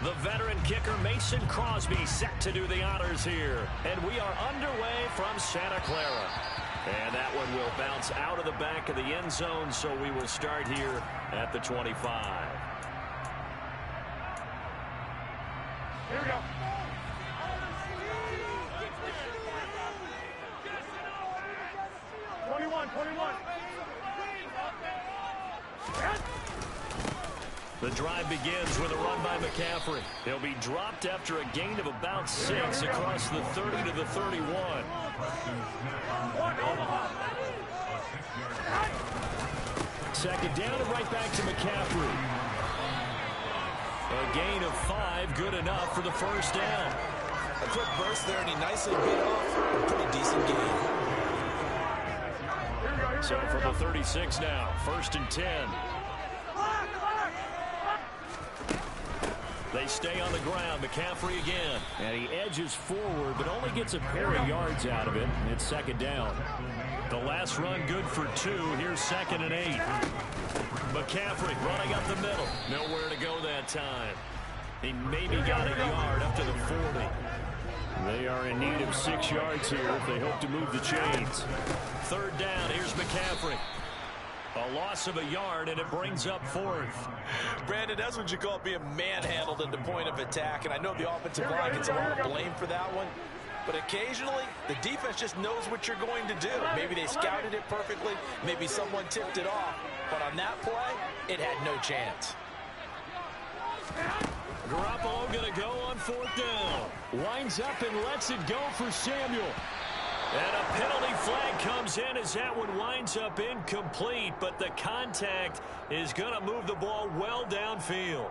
The veteran kicker Mason Crosby set to do the honors here. And we are underway from Santa Clara. And that one will bounce out of the back of the end zone, so we will start here at the 25. Here we go. 21. The drive begins with a run by McCaffrey. He'll be dropped after a gain of about 6 across the 30 to the 31. Second down and right back to McCaffrey. A gain of 5, good enough for the first down. A quick burst there, and he nicely bit off a pretty decent gain. So from the 36 now, 1st and 10. They stay on the ground. McCaffrey again. And he edges forward, but only gets a pair of yards out of it. It's second down. The last run good for 2. Here's 2nd and 8. McCaffrey running up the middle. Nowhere to go that time. He maybe got a yard up to the 40. They are in need of 6 yards here if they hope to move the chains. 3rd down. Here's McCaffrey. A loss of a yard, and it brings up 4th. Brandon, that's what you call being manhandled at the point of attack. And I know the offensive line gets a lot of blame for that one. But occasionally, the defense just knows what you're going to do. Maybe they scouted it perfectly. Maybe someone tipped it off. But on that play, it had no chance. Garoppolo going to go on 4th down. Winds up and lets it go for Samuel. And a penalty flag comes in as that one winds up incomplete, but the contact is going to move the ball well downfield.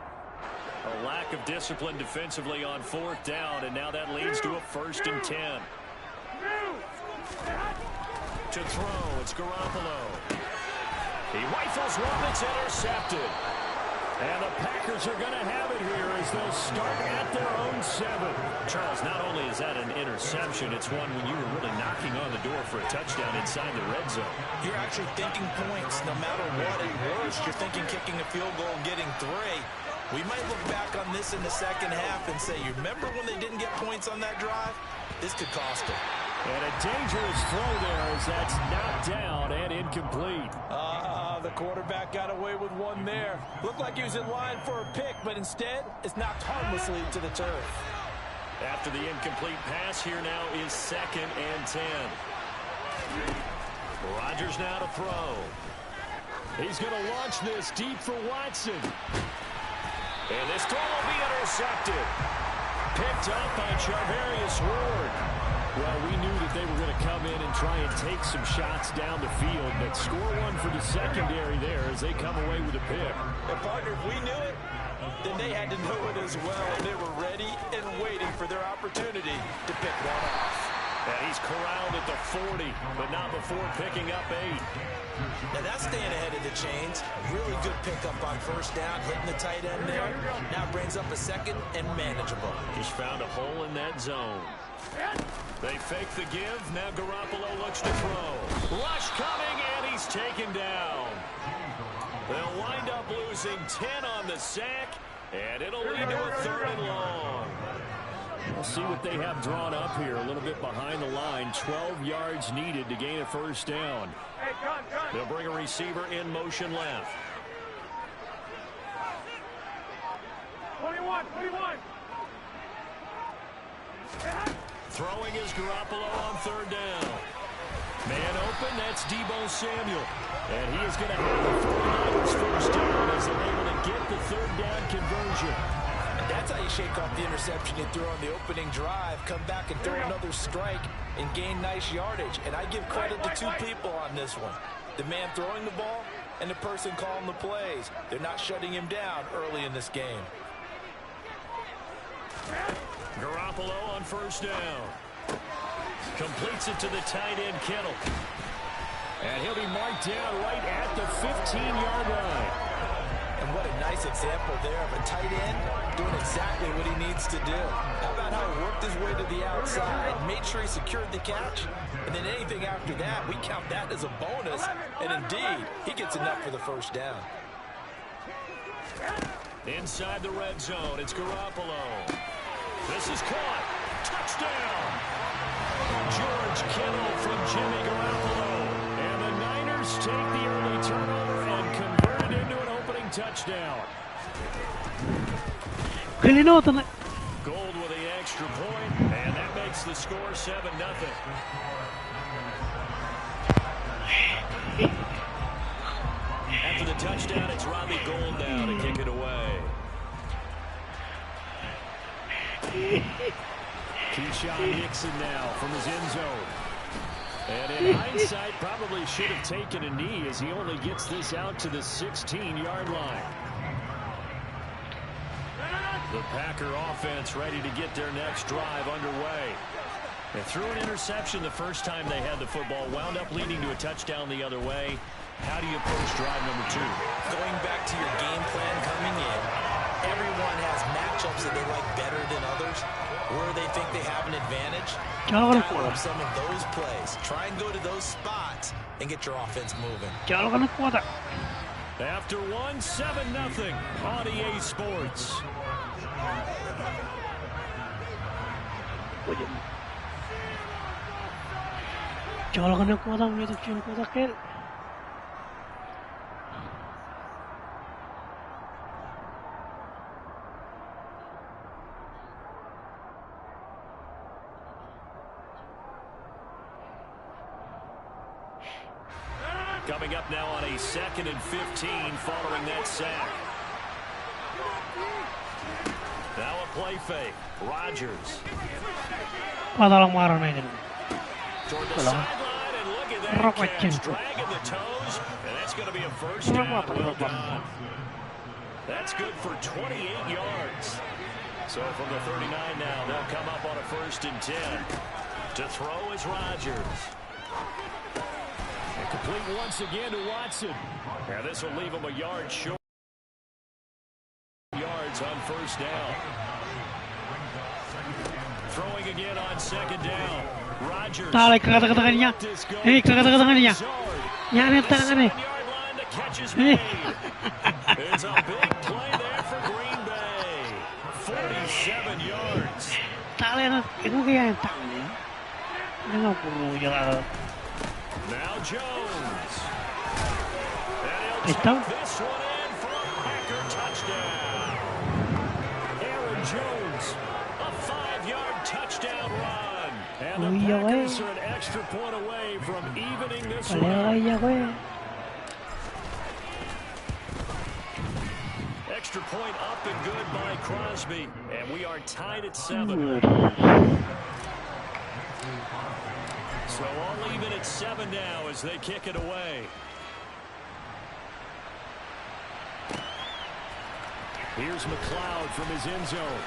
A lack of discipline defensively on 4th down, and now that leads to a 1st and 10. To throw, it's Garoppolo. He rifles one, it's intercepted. And the Packers are going to have it here as they'll start at their own 7. Charles, not only is that an interception, it's one when you were really knocking on the door for a touchdown inside the red zone. You're actually thinking points no matter what. At worst, you're thinking kicking a field goal and getting 3. We might look back on this in the second half and say, you remember when they didn't get points on that drive? This could cost them. And a dangerous throw there as that's knocked down and incomplete. The quarterback got away with one there. Looked like he was in line for a pick, but instead, it's knocked harmlessly to the turf. After the incomplete pass, here now is 2nd and 10. Rodgers now to throw. He's going to launch this deep for Watson. And this throw will be intercepted. Picked up by Charvarius Ward. Well, we knew that they were going to come in and try and take some shots down the field, but score one for the secondary there as they come away with a pick. And partner, if we knew it, then they had to know it as well, and they were ready and waiting for their opportunity to pick one off. And he's corralled at the 40, but not before picking up 8. Now that's staying ahead of the chains. Really good pickup on 1st down, hitting the tight end there. Now brings up a 2nd and manageable. Just found a hole in that zone. They fake the give. Now Garoppolo looks to throw. Rush coming, and he's taken down. They'll wind up losing 10 on the sack, and it'll lead to a 3rd and long. We'll see what they have drawn up here. A little bit behind the line. 12 yards needed to gain a 1st down. They'll bring a receiver in motion left. 21. Throwing is Garoppolo on 3rd down. Man open, that's Deebo Samuel. And he is going to have the 49ers 1st down as they're able to get the 3rd down conversion. That's how you shake off the interception you threw on the opening drive, come back and throw another strike and gain nice yardage. And I give credit to 2 people on this one. The man throwing the ball and the person calling the plays. They're not shutting him down early in this game. Garoppolo on 1st down. Completes it to the tight end, Kittle. And he'll be marked down right at the 15-yard line. And what a nice example there of a tight end doing exactly what he needs to do. How about how he worked his way to the outside, made sure he secured the catch, and then anything after that, we count that as a bonus. And indeed, he gets enough for the 1st down. Inside the red zone, it's Garoppolo. This is caught. Touchdown! George Kittle from Jimmy Garoppolo. And the Niners take the early turnover and convert it into an opening touchdown. Gold with the extra point, and that makes the score 7-0. After the touchdown, it's Robbie Gould now to kick it away. Keyshawn Nixon now from his end zone. And in hindsight, probably should have taken a knee as he only gets this out to the 16-yard line. The Packer offense ready to get their next drive underway. They threw an interception the first time they had the football, wound up leading to a touchdown the other way. How do you approach drive number 2? Going back to your game plan coming in, everyone has matchups that they like better than others, where they think they have an advantage. Dial up some of those plays. Try and go to those spots and get your offense moving. After 1, 7-0 on EA Sports. Coming up now on a 2nd and 15 following that sack. Now a play fake. Rodgers. Toward the sideline, and look at that catch, dragging the toes, and that's going to be a first down. Well done. That's good for 28 yards. So from the 39 now, they'll come up on a 1st and 10. To throw is Rodgers. And complete once again to Watson. Now this will leave him a yard short. Yards on 1st down. Throwing again on 2nd down. Rodgers. It's a big play there for Green Bay. 47 yards. Now Jones. And he'll tuck this one in for a Packer touchdown. Aaron Jones, a 5-yard touchdown run. And the Packers are an extra point away from evening this one. Extra point up and good by Crosby. And we are tied at 7. So all even at 7 now as they kick it away. Here's McLeod from his end zone.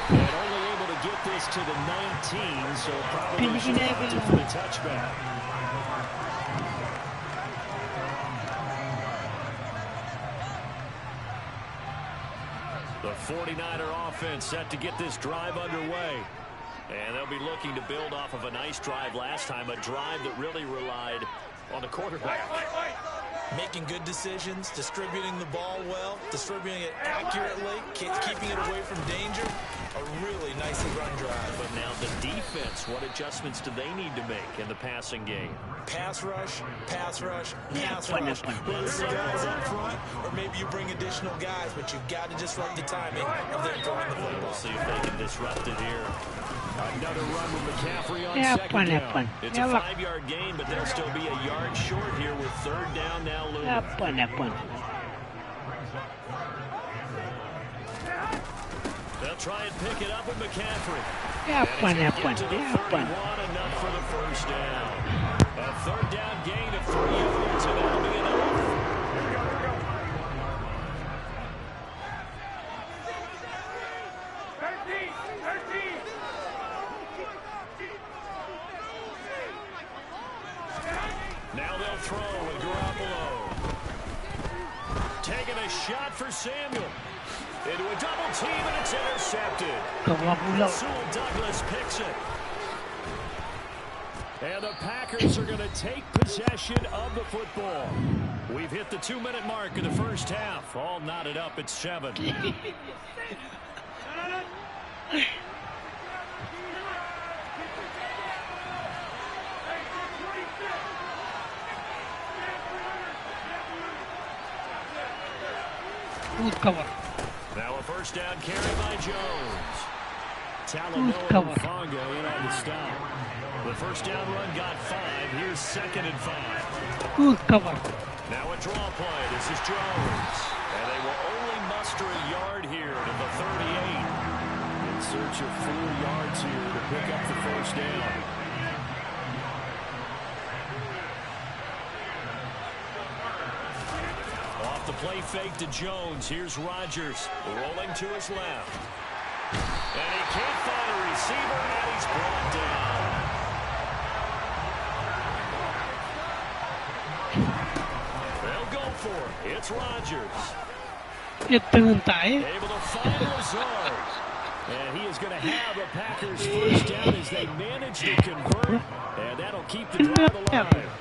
And only able to get this to the 19, so probably should have opted for the touchback. The 49er offense set to get this drive underway. And they'll be looking to build off of a nice drive last time, a drive that really relied on the quarterback. Making good decisions, distributing the ball well, distributing it accurately, keeping it away from danger. A really nicely run drive. But now the defense, what adjustments do they need to make in the passing game? Pass rush, pass rush, pass rush. Whether it's guys up front or maybe you bring additional guys, but you've got to disrupt the timing of them throwing the football. We'll see if they can disrupt it here. Another run with McCaffrey on 2nd down. It's a 5-yard gain, but they'll still be a yard short here with 3rd down now looming. They'll try and pick it up with McCaffrey. Enough for the 1st down. A 3rd down gain of 3 yards, and that'll be enough. Now they'll throw with Garoppolo. Taking a shot for Samuel. Into a double team, and it's intercepted. Sewell Douglas picks it. And the Packers are going to take possession of the football. We've hit the 2-minute mark in the first half. All knotted up at 7. Good cover. Now a first down carry by Jones. Talanoa Fonga in on the stop. The first down run got 5. Here's 2nd and 5. Good cover. Now a draw play. This is Jones. And they will only muster a yard here to the 38. In search of 4 yards here to pick up the first down. Off the play fake to Jones. Here's Rodgers rolling to his left. And he can't find a receiver, and he's brought down. They'll go for it. It's Rodgers. Able to find Lazard. And he is going to have a Packers first down as they manage to convert. And that'll keep the drive alive.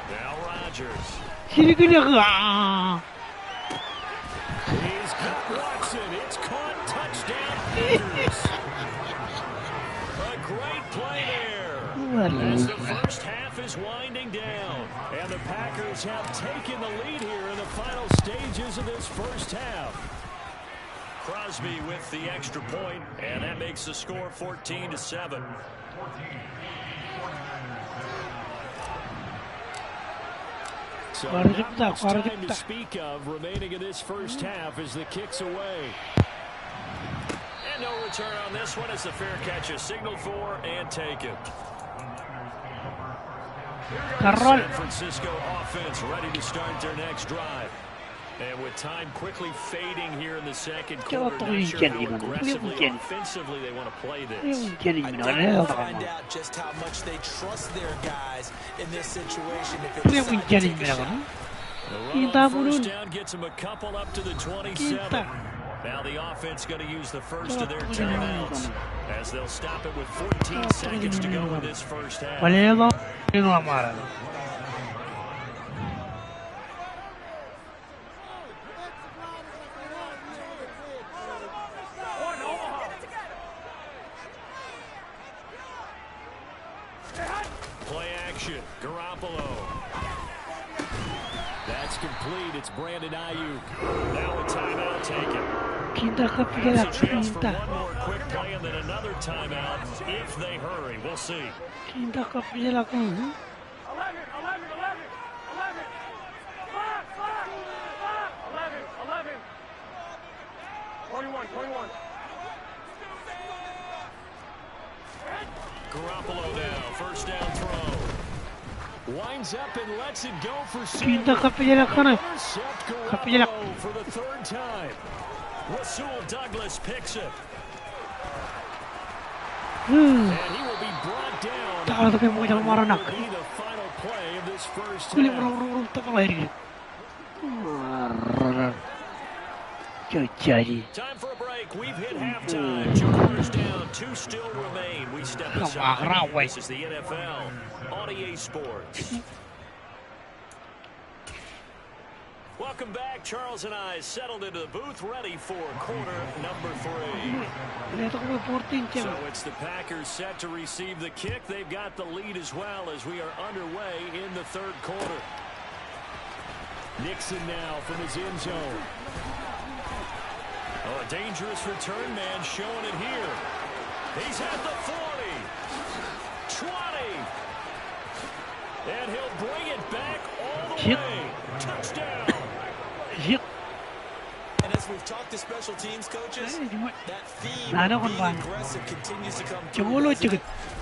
Now Rodgers. He's got Watson. It's caught. Touchdown Packers. A great play there. As the first half is winding down. And the Packers have taken the lead here in the final stages of this first half. Crosby with the extra point, and that makes the score 14-7. So not much time to speak of remaining in this first half as the kick's away. And no return on this one as the fair catch is signaled for and taken. San Francisco offense ready to start their next drive. And with time quickly fading here in the second quarter, not sure how aggressively offensively they want to play this. I think we'll find out just how much they trust their guys in this situation if they decide to take a shot. The run on first down gets them a couple up to the 27. Now the offense going to use the first of their timeouts as they'll stop it with 14 seconds to go in this first half. Play action, Garoppolo. That's complete. It's Brandon Ayuk. Now a timeout taken. There's a chance for one more quick play and then another timeout if they hurry. We'll see. 21. Garoppolo now, first down throw. Winds up and lets it go for Intercept Garoppolo for the 3rd time. Rasul Douglas picks it. And he will be brought down. That will be the final play of this first half. Time for a break. We've hit halftime. 2 quarters down. 2 still remain. We step aside. This is the NFL on EA Sports. Welcome back. Charles and I settled into the booth, ready for quarter number 3. So it's the Packers set to receive the kick. They've got the lead as well as we are underway in the 3rd quarter. Nixon now from his end zone. Oh, a dangerous return man showing it here. He's at the 40. 20. And he'll bring it back all the way. Touchdown. And as we've talked to special teams coaches, that theme of being aggressive continues to come through. When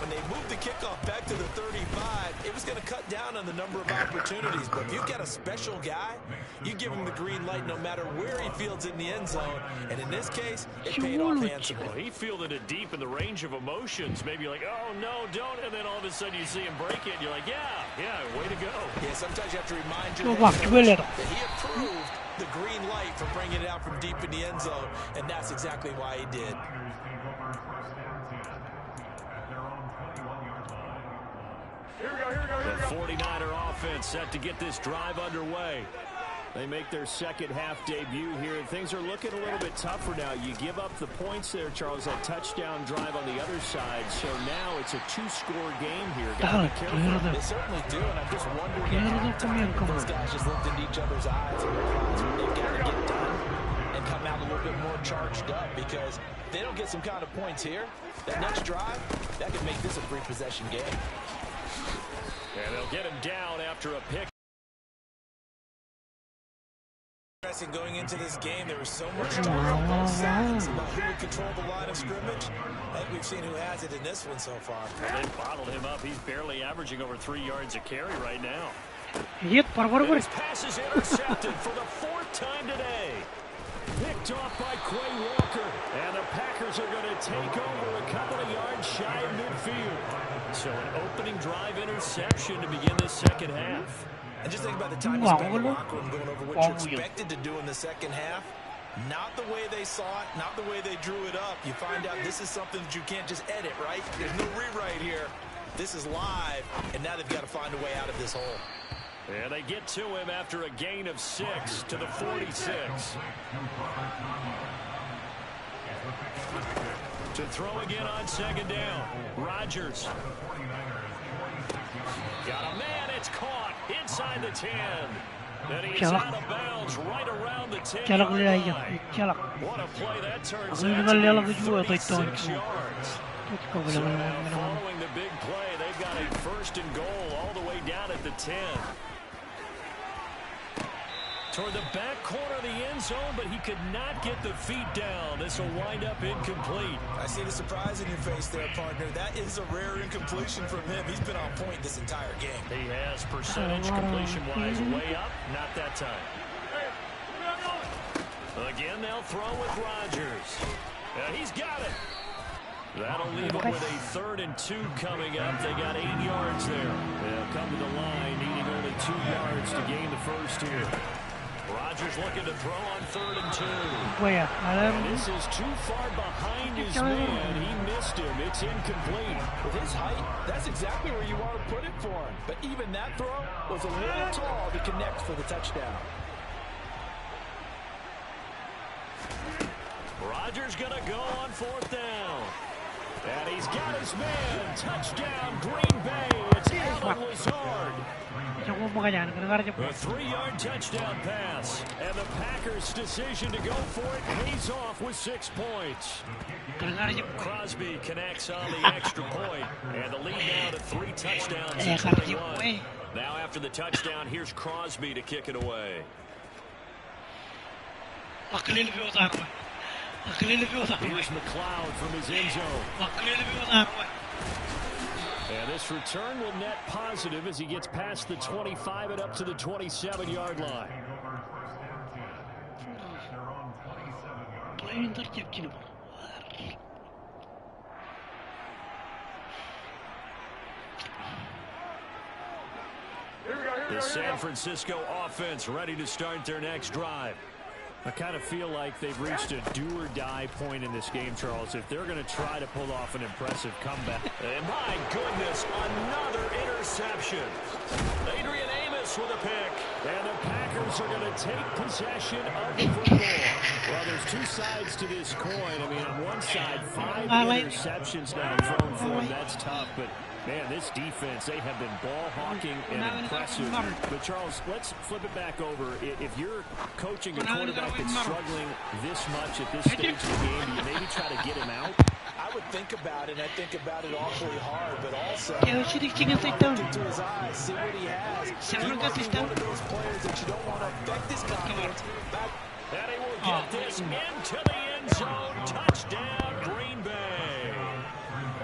they moved the kickoff back to the 35, it was going to cut down on the number of opportunities. But if you've got a special guy, you give him the green light no matter where he fields in the end zone. And in this case, it paid off handsomely. Well, he fielded it deep in the range of emotions. Maybe you're like, oh, no, don't. And then all of a sudden you see him break it. And you're like, yeah, way to go. Yeah, sometimes you have to remind your head coach that he approved the green light for bringing it out from deep in the end zone, and that's exactly why he did. The 49er offense set to get this drive underway. They make their second half debut here. Things are looking a little bit tougher now. You give up the points there, Charles, that touchdown drive on the other side. So now it's a 2-score game here. Got to be careful. They certainly do, and I'm just wondering at halftime if those guys just looked into each other's eyes and realized what they've got to get done and come out a little bit more charged up, because if they don't get some kind of points here, that next drive, that could make this a 3-possession game. And they'll get him down after a pick. Going into this game, there was so much talk on both sides about who would control the line of scrimmage. I think we've seen who has it in this one so far. Well, they bottled him up. He's barely averaging over 3 yards a carry right now. Yep, his pass is intercepted for the 4th time today. Picked off by Kwon Walker. And the Packers are going to take over a couple of yards shy of midfield. So an opening drive interception to begin this second half. And just think about the time you spent in the locker room going over what you're expected to do in the second half. Not the way they saw it, not the way they drew it up. You find out this is something that you can't just edit, right? There's no rewrite here. This is live, and now they've got to find a way out of this hole. And they get to him after a gain of 6 to the 46. To throw again on second down. Rodgers. Got a man, it's caught inside the 10. And he's out of bounds right around the 10-yard line. What a play that turns out to be 36 yards. So following the big play, they've got a 1st and goal all the way down at the 10. Toward the back corner of the end zone, but he could not get the feet down. This will wind up incomplete. I see the surprise in your face there, partner. That is a rare incompletion from him. He's been on point this entire game. He has, percentage completion-wise way up. Not that time. Again, they'll throw with Rodgers. He's got it. That'll leave him with a 3rd and 2 coming up. They got 8 yards there. They'll come to the line, needing only 2 yards to gain the first here. Rodgers looking to throw on 3rd and 2. And this is too far behind his man. He missed him. It's incomplete. With his height, that's exactly where you want to put it for him. But even that throw was a little tall to connect for the touchdown. Rodgers going to go on 4th down. And he's got his man. Touchdown, Green Bay. It's Allen Lazard. A 3-yard touchdown pass. And the Packers' decision to go for it pays off with 6 points. Crosby connects on the extra point. And the lead now to 3 touchdowns in 21. Now after the touchdown, here's Crosby to kick it away. Here's McLeod from his end zone. And this return will net positive as he gets past the 25 and up to the 27-yard line. The San Francisco offense ready to start their next drive. I kind of feel like they've reached a do-or-die point in this game, Charles, if they're going to try to pull off an impressive comeback. And my goodness, another interception. Adrian Amos with a pick. And the Packers are going to take possession of the football. Well, there's 2 sides to this coin. I mean, on one side, 5 interceptions now thrown for them. That's tough, but man, this defense, they have been ball hawking and impressive. But, Charles, let's flip it back over. If you're coaching a quarterback that's struggling this much at this stage of the game, do you maybe try to get him out? I would think about it, and I think about it awfully hard, but also look into his eyes, see what he has. He might be one of those players that you don't want to affect his confidence. And he will get this into the end zone. Touchdown, Green Bay.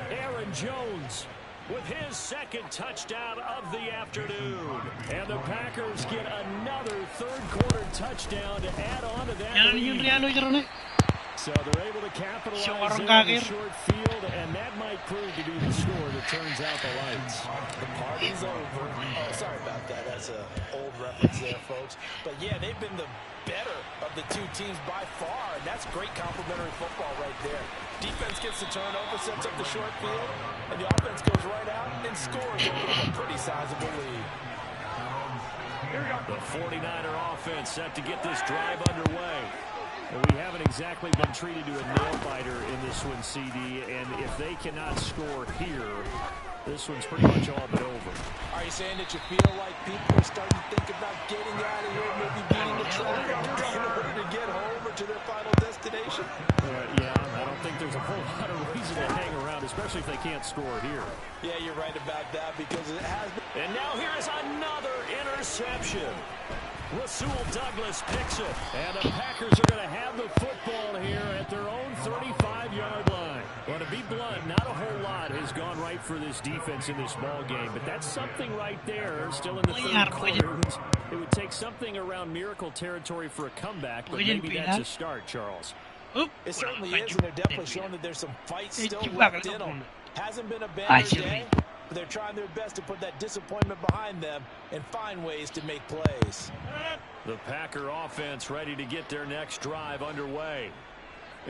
Aaron Jones with his 2nd touchdown of the afternoon. And the Packers get another 3rd-quarter touchdown to add on to that lead. So they're able to capitalize Seorang there in the kaget. short field, and that might prove to be the score that turns out the lights. The party's over. Oh, sorry about that. That's an old reference there, folks. But, yeah, they've been the better of the two teams by far, and that's great complementary football right there. Defense gets the turnover, sets up the short field, and the offense goes right out and scores a pretty sizable lead. The 49er offense set to get this drive underway. And we haven't exactly been treated to a nail-biter in this one, CD, and if they cannot score here, this one's pretty much all but over. Are you saying that you feel like people are starting to think about getting out of here, maybe beating the traffic in order to get home or to their final destination? Yeah, I don't think there's a whole lot of reason to hang around, especially if they can't score here. Yeah, you're right about that because it has been. And now here is another interception. Rasul Douglas picks it, and the Packers are going to have the football here at their own 35-yard line. Well, to be blunt, not a whole lot has gone right for this defense in this ball game, but that's something right there, still in the third quarter. It would take something around miracle territory for a comeback, but maybe that's a start, Charles. It certainly is, and they're definitely showing that there's some fight still left in them. Hasn't been a banner day, but they're trying their best to put that disappointment behind them and find ways to make plays. The Packer offense ready to get their next drive underway.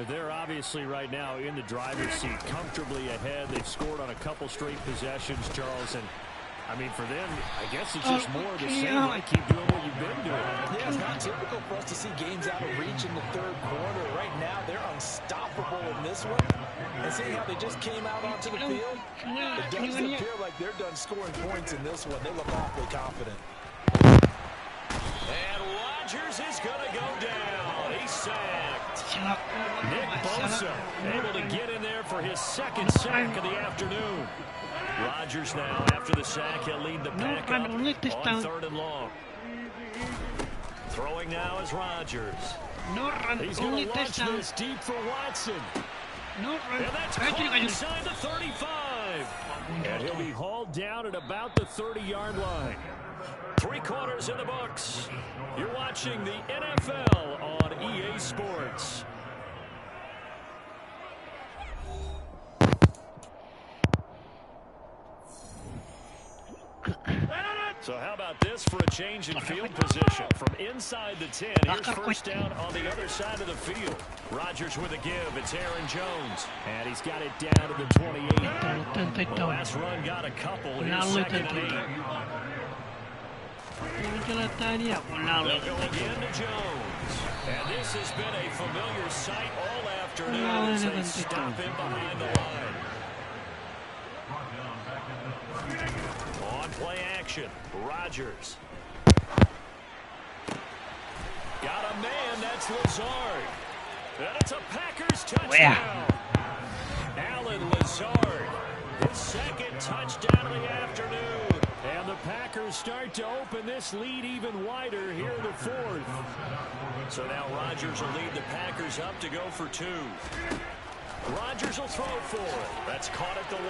They're obviously right now in the driver's seat, comfortably ahead. They've scored on a couple straight possessions, Charles, and I mean, for them, I guess it's just more of the same. Right? Keep doing what you've been doing. Yeah, it's not typical for us to see games out of reach in the third quarter. Right now, they're unstoppable in this one. And seeing how they just came out onto the field, it doesn't appear like they're done scoring points in this one. They look awfully confident. And Rodgers is going to go down. He's sacked. Nick Bosa able to get in there for his second sack of the afternoon. Rodgers now, after the sack, he'll lead the pack up on third and long. Throwing now is Rodgers. He's going to launch this deep for Watson. And that's caught inside the 35. And he'll be hauled down at about the 30-yard line. 3 quarters in the books. You're watching the NFL on EA Sports. So how about this for a change in field position? From inside the 10, here's first down on the other side of the field. Rodgers with a give. It's Aaron Jones. And he's got it down to the 28. The last run got a couple. Here's second and 8. They'll go again to Jones. And this has been a familiar sight all afternoon as they stop him behind the line. On play action, Rodgers. Got a man, that's Lazard. And it's a Packers touchdown. Alan Lazard, his second touchdown of the afternoon. And the Packers start to open this lead even wider here in the fourth. So now Rodgers will lead the Packers up to go for 2. Rodgers will throw for it. That's caught at the 1.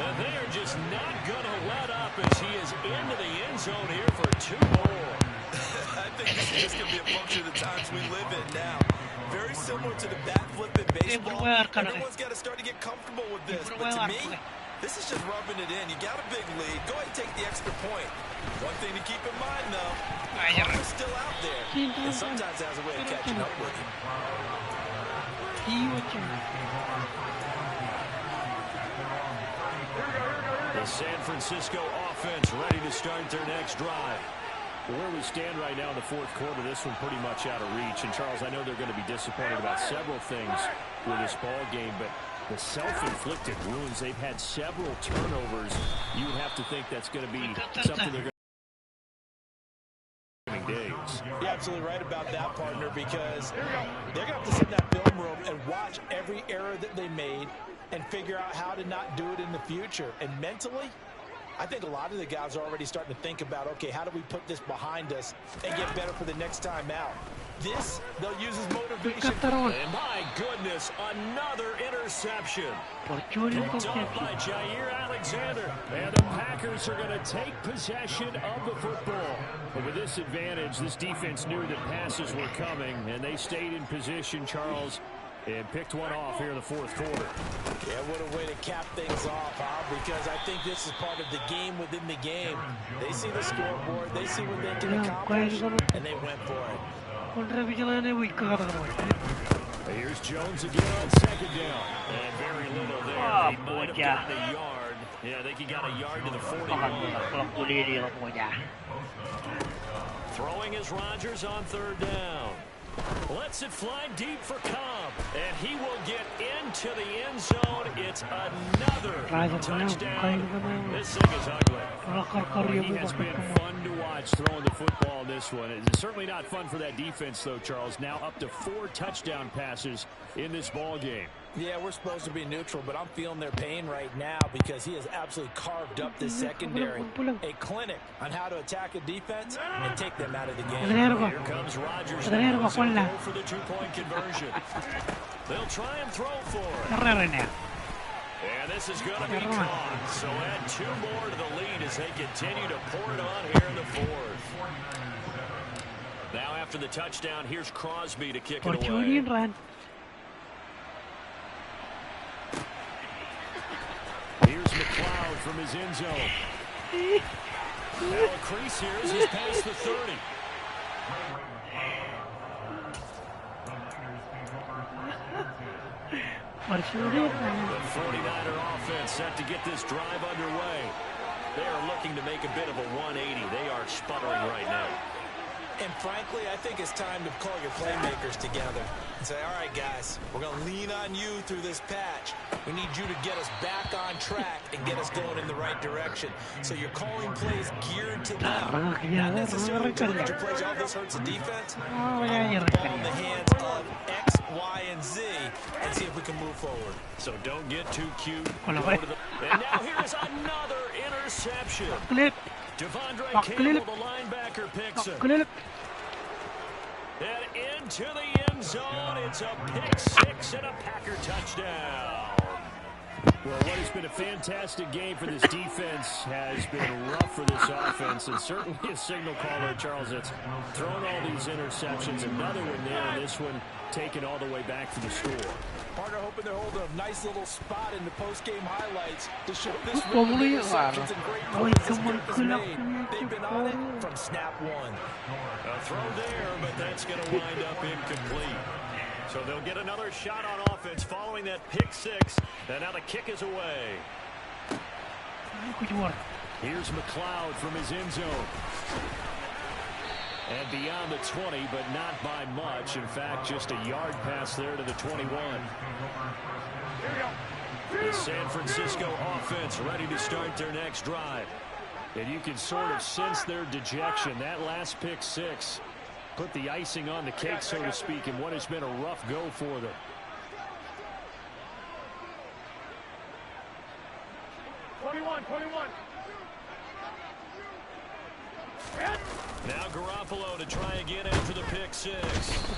And they're just not going to let up as he is into the end zone here for 2 more. I think this is just going to be a function of the times we live in now. Very similar to the bat flip in baseball. Everyone's got to start to get comfortable with this. But to me, this is just rubbing it in. You got a big lead. Go ahead and take the extra point. One thing to keep in mind, though, karma's still out there. And sometimes it has a way of catching up with you. The San Francisco offense ready to start their next drive. Where we stand right now in the fourth quarter, this one pretty much out of reach. And, Charles, I know they're going to be disappointed about several things with this ball game, but the self-inflicted wounds, they've had several turnovers. You would have to think that's going to be something they're going to days. You're absolutely right about that, partner, because they're going to have to sit in that film room and watch every error that they made and figure out how to not do it in the future. And mentally, I think a lot of the guys are already starting to think about, okay, how do we put this behind us and get better for the next time out? This, they'll use as motivation. And my goodness, another interception. Picked up by Jair Alexander. And the Packers are going to take possession of the football. But with this advantage, this defense knew that passes were coming, and they stayed in position, Charles, and picked one off here in the fourth quarter. Yeah, what a way to cap things off, huh? Because I think this is part of the game within the game. They see the scoreboard, they see what they can accomplish, and they went for it. Here's Jones again on second down. And very little there. He might have gotten a yard. Yeah, I think he got a yard to the 41. Throwing is Rodgers on third down. Lets it fly deep for Cobb. And he will get into the end zone. It's another touchdown. This thing is ugly. He has been fun to watch throwing the football in this one. It's certainly not fun for that defense, though, Charles. Now up to 4 touchdown passes in this ball game. Yeah, we're supposed to be neutral, but I'm feeling their pain right now because he has absolutely carved up the secondary. A clinic on how to attack a defense and take them out of the game. Here comes Rodgers now to go for the 2-point conversion. They'll try and throw for it. And this is going to be caught. So add 2 more to the lead as they continue to pour it on here in the fourth. Now after the touchdown, here's Crosby to kick it away. Here's McLeod from his end zone. Now a crease here as he's past the 30. The 49er offense set to get this drive underway. They are looking to make a bit of a 180. They are sputtering right now. And frankly, I think it's time to call your playmakers together and say, all right, guys, we're going to lean on you through this patch. We need you to get us back on track and get us going in the right direction. So you're calling plays geared to them, not necessarily to plays. Oh, this hurts the defense. Ball in the hands of X, Y, and Z and see if we can move forward. So don't get too cute. And now here's another interception. Devondre Campbell, the linebacker, picks it. And into the end zone, it's a pick 6 and a Packer touchdown. Well, what has been a fantastic game for this defense has been rough for this offense, and certainly a signal caller, Charles, that's thrown all these interceptions. Another one there, and this one taken all the way back for the score. Partner hoping they're holding a nice little spot in the post-game highlights to show this run of interceptions and great plays this group has made. They've been on it from snap one. A throw there, but that's going to wind up incomplete. So they'll get another shot on offense following that pick 6, and now the kick is away. Here's McLeod from his end zone. And beyond the 20, but not by much. In fact, just a yard pass there to the 21. The San Francisco offense ready to start their next drive. And you can sort of sense their dejection. That last pick 6 put the icing on the cake, so to speak, in what has been a rough go for them. Now Garoppolo to try again after the pick 6.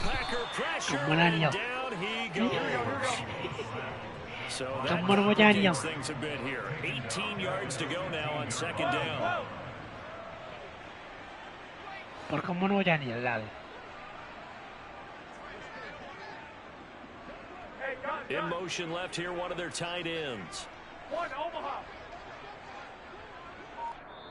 Packer pressure, and down he goes. So that complicates things a bit here. 18 yards to go now on second down. In motion left here, one of their tight ends.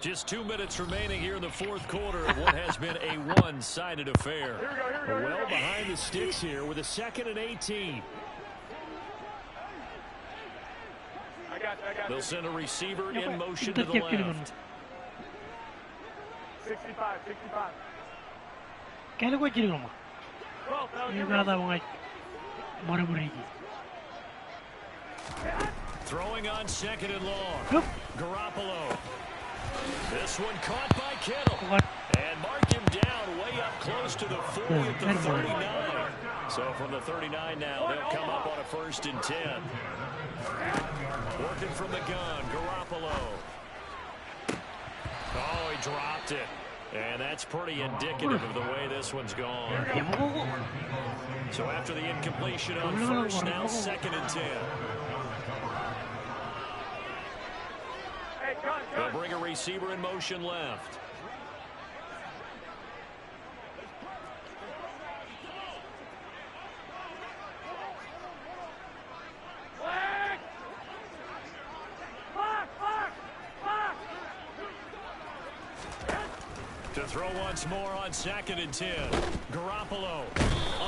Just 2 minutes remaining here in the fourth quarter of what has been a one-sided affair. Well behind the sticks here with a 2nd and 18. They'll send a receiver in motion to the left. 65. Throwing on 2nd and long. Garoppolo. This one caught by Kittle. And mark him down way up close to the 40 at the 39. So from the 39 now, they'll come up on a 1st and 10. Working from the gun, Garoppolo. Oh, he dropped it. And that's pretty indicative of the way this one's gone. So after the incompletion on 1st, now 2nd and 10. They'll bring a receiver in motion left. To throw once more on 2nd and 10. Garoppolo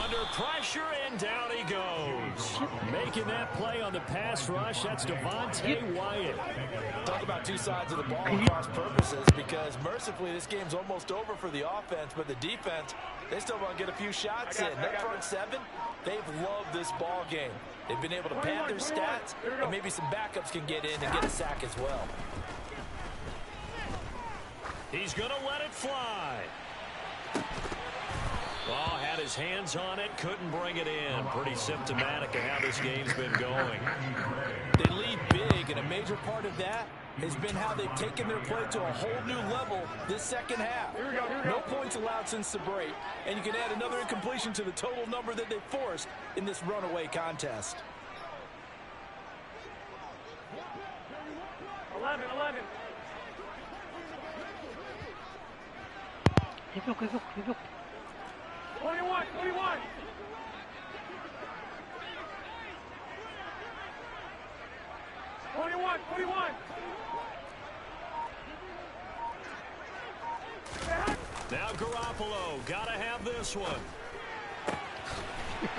under pressure, and down he goes. Making that play on the pass rush, that's Devontae Wyatt. Talk about two sides of the ball cross purposes, because mercifully this game's almost over for the offense, but the defense, they still want to get a few shots in. That front seven, they've loved this ball game. They've been able to pad their stats, and maybe some backups can get in and get a sack as well. He's going to let it fly. Oh, had his hands on it, couldn't bring it in. Pretty symptomatic of how this game's been going. They lead big, and a major part of that has been how they've taken their play to a whole new level this second half. No points allowed since the break, and you can add another incompletion to the total number that they forced in this runaway contest. 11. 계속 21. 21. Now Garoppolo, gotta have this one.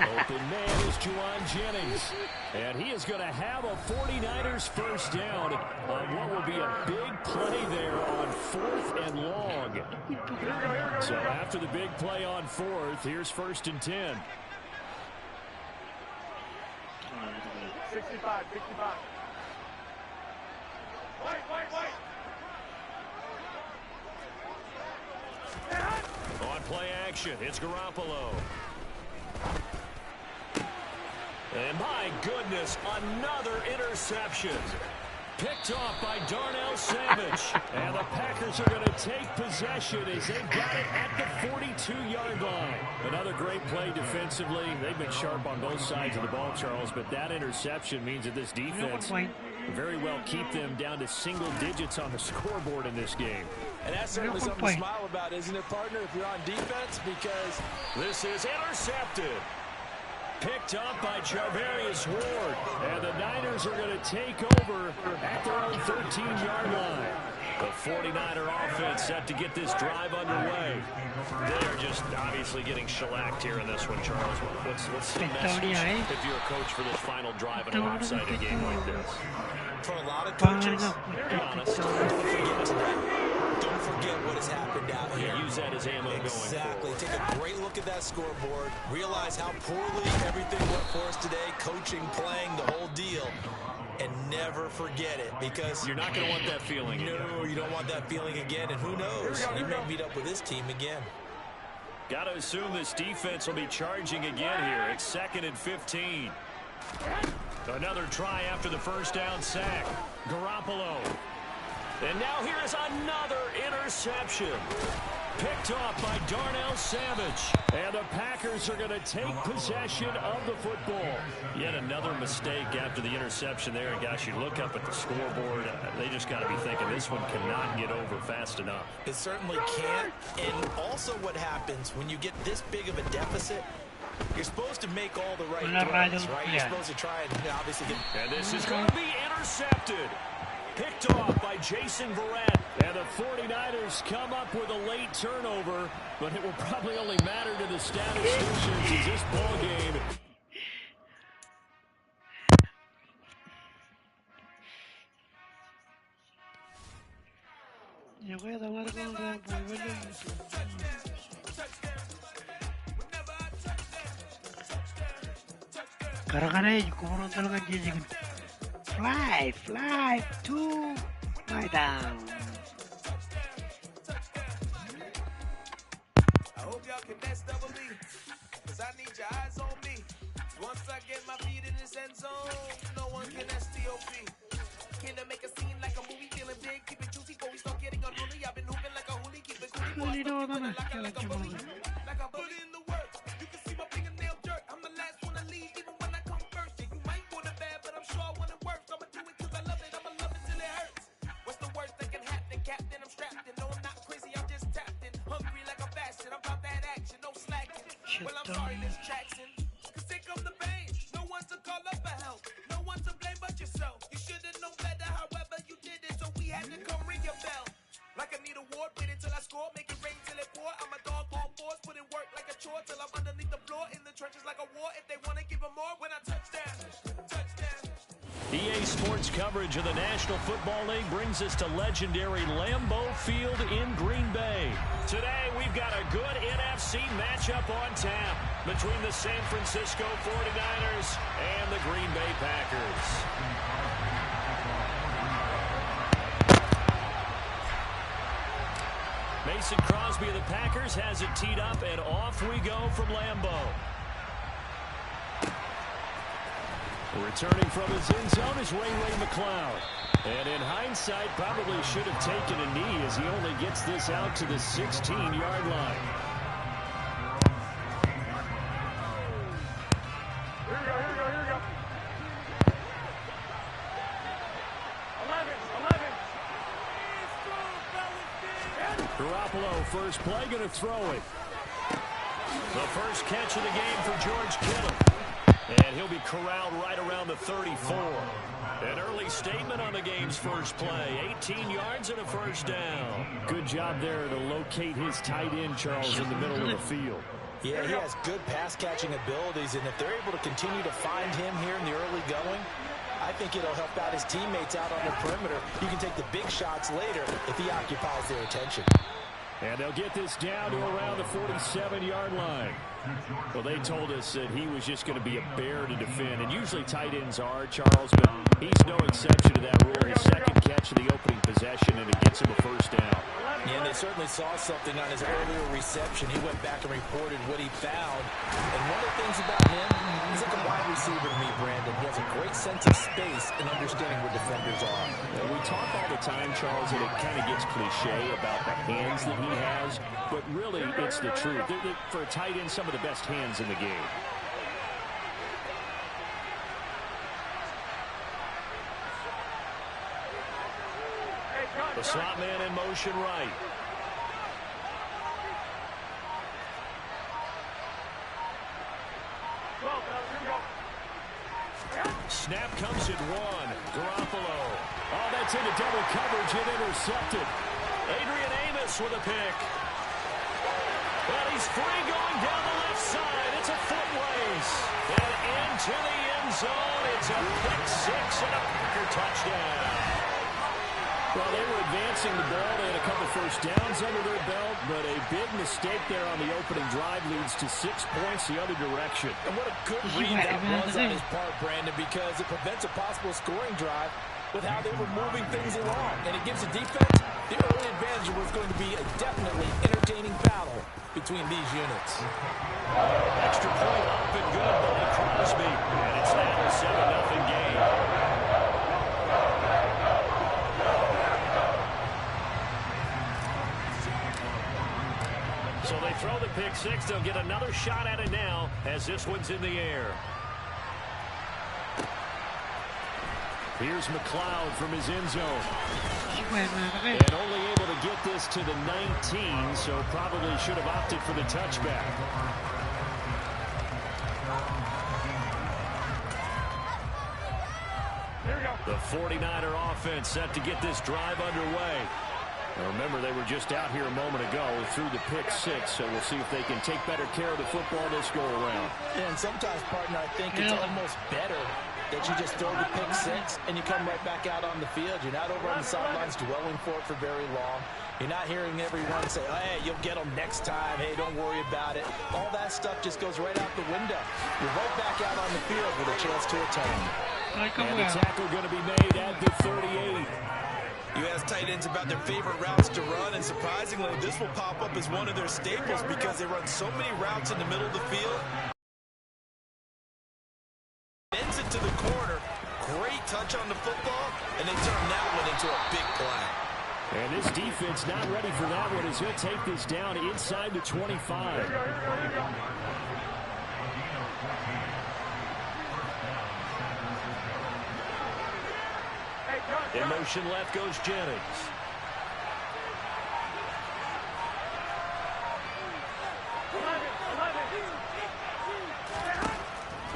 Open man is Juwan Jennings. And he is going to have a 49ers first down on what will be a big play there on 4th and long. So after the big play on 4th, here's 1st and 10. 65. Wait. On play action, it's Garoppolo. And my goodness, another interception. Picked off by Darnell Savage. And the Packers are going to take possession as they got it at the 42-yard line. Another great play defensively. They've been sharp on both sides of the ball, Charles, but that interception means that this defense very well keep them down to single digits on the scoreboard in this game. And that's certainly something to smile about, isn't it, partner, if you're on defense? Because this is intercepted. Picked up by Charvarius Ward. And the Niners are going to take over at their own 13-yard line. The 49er offense set to get this drive underway. They're just obviously getting shellacked here in this one, Charles. What's the message if you're a coach for this final drive in a lopsided game like this? For a lot of coaches, be honest, don't forget what has happened out here. Use that as ammo going forward. Exactly. Take a great look at that scoreboard. Realize how poorly everything went for us today. Coaching, playing, the whole deal. And never forget it, because you're not going to want that feeling again. No, you don't want that feeling again. And who knows? You may meet up with this team again. Got to assume this defense will be charging again here. It's 2nd and 15. Another try after the first down sack. Garoppolo. And now here is another interception. Picked off by Darnell Savage. And the Packers are going to take possession of the football. Yet another mistake after the interception there. And gosh, you look up at the scoreboard. They just got to be thinking this one cannot get over fast enough. It certainly can't. And also what happens when you get this big of a deficit, you're supposed to make all the right throws, right? You're supposed to try and obviously get... And this is going to be intercepted. Picked off by Jason Verrett. And the 49ers come up with a late turnover, but it will probably only matter to the statisticians as this ball game. Fly, 2, lie down. I hope y'all can next double me, cause I need your eyes on me. Once I get my feet in this end zone, no one can STOP. Can I make a scene like a movie, feeling big, keep it juicy, before we start getting unruly. I've been hooping like a hoodie, keep it coolie, like a bully, like a bully in the work. You can see my fingernail dirt, I'm the last one to leave, even when I come first. Yeah, you might want it bad, but I'm sure I want it worse. I'ma do it cause I love it, I'ma love it till it hurts. What's the worst that can happen, Captain? I'm strapped in, no I'm not crazy, I'm just tapped in. Hungry like a bastard, I'm about that action, no slacking. Well, I'm sorry, Miss Jackson, cause here come the pain. No one to call up for help, no one to blame but yourself. You should've known better, however you did it, so we had to come ring your bell. Like I need a award, wait until I score, make it rain till EA Sports coverage of the National Football League brings us to legendary Lambeau Field in Green Bay. Today, we've got a good NFC matchup on tap between the San Francisco 49ers and the Green Bay Packers. Mason Crosby of the Packers has it teed up, and off we go from Lambeau. Returning from his end zone is Ray McCloud. And in hindsight, probably should have taken a knee as he only gets this out to the 16-yard line. Here we go. 11. Garoppolo, first play, going to throw it. The first catch of the game for George Kittle. And he'll be corralled right around the 34. An early statement on the game's first play. 18 yards and a first down. Good job there to locate his tight end, Charles, in the middle of the field. Yeah, he has good pass-catching abilities, and if they're able to continue to find him here in the early going, I think it'll help out his teammates out on the perimeter. You can take the big shots later if he occupies their attention. And they'll get this down to around the 47-yard line. Well, they told us that he was just going to be a bear to defend, and usually tight ends are, Charles, but he's no exception to that rule. His second catch of the opening possession, and it gets him a first down. Yeah, and they certainly saw something on his earlier reception. He went back and reported what he found. And one of the things about him, he's like a wide receiver to me, Brandon. He has a great sense of space and understanding where defenders are. And we talk all the time, Charles, and it kind of gets cliche about the hands that he has, but really it's the truth. For a tight end, some of the best hands in the game. The slot man in motion right. Snap comes at one. Garoppolo. Oh, that's into double coverage and intercepted. Adrian Amos with a pick. Well, he's free going down the left side. It's a foot race. And into the end zone. It's a pick six and a Packer touchdown. Well, they were advancing the ball. They had a couple first downs under their belt, but a big mistake there on the opening drive leads to 6 points the other direction. And what a good read that was on his part, Brandon, because it prevents a possible scoring drive with how they were moving things along. And it gives the defense the early advantage. Was going to be a definitely entertaining battle between these units. Extra point up and good by Crosby. And it's now a 7-0 game. So they throw the pick six. They'll get another shot at it now as this one's in the air. Here's McCloud from his end zone. And only able to get this to the 19, so probably should have opted for the touchback. The 49er offense set to get this drive underway. Now remember, they were just out here a moment ago through the pick six, so we'll see if they can take better care of the football this go around. And sometimes, partner, I think it's almost better that you just throw the pick six and you come right back out on the field. You're not over on the sidelines dwelling for it for very long. You're not hearing everyone say, oh, hey, you'll get them next time. Hey, don't worry about it. All that stuff just goes right out the window. You're right back out on the field with a chance to atone. And the tackle going to be made at the 38. You ask tight ends about their favorite routes to run, and surprisingly, this will pop up as one of their staples because they run so many routes in the middle of the field. Ends it to the corner. Great touch on the football, and they turn that one into a big play. And this defense not ready for that one as he'll take this down inside the 25. In motion left goes Jennings.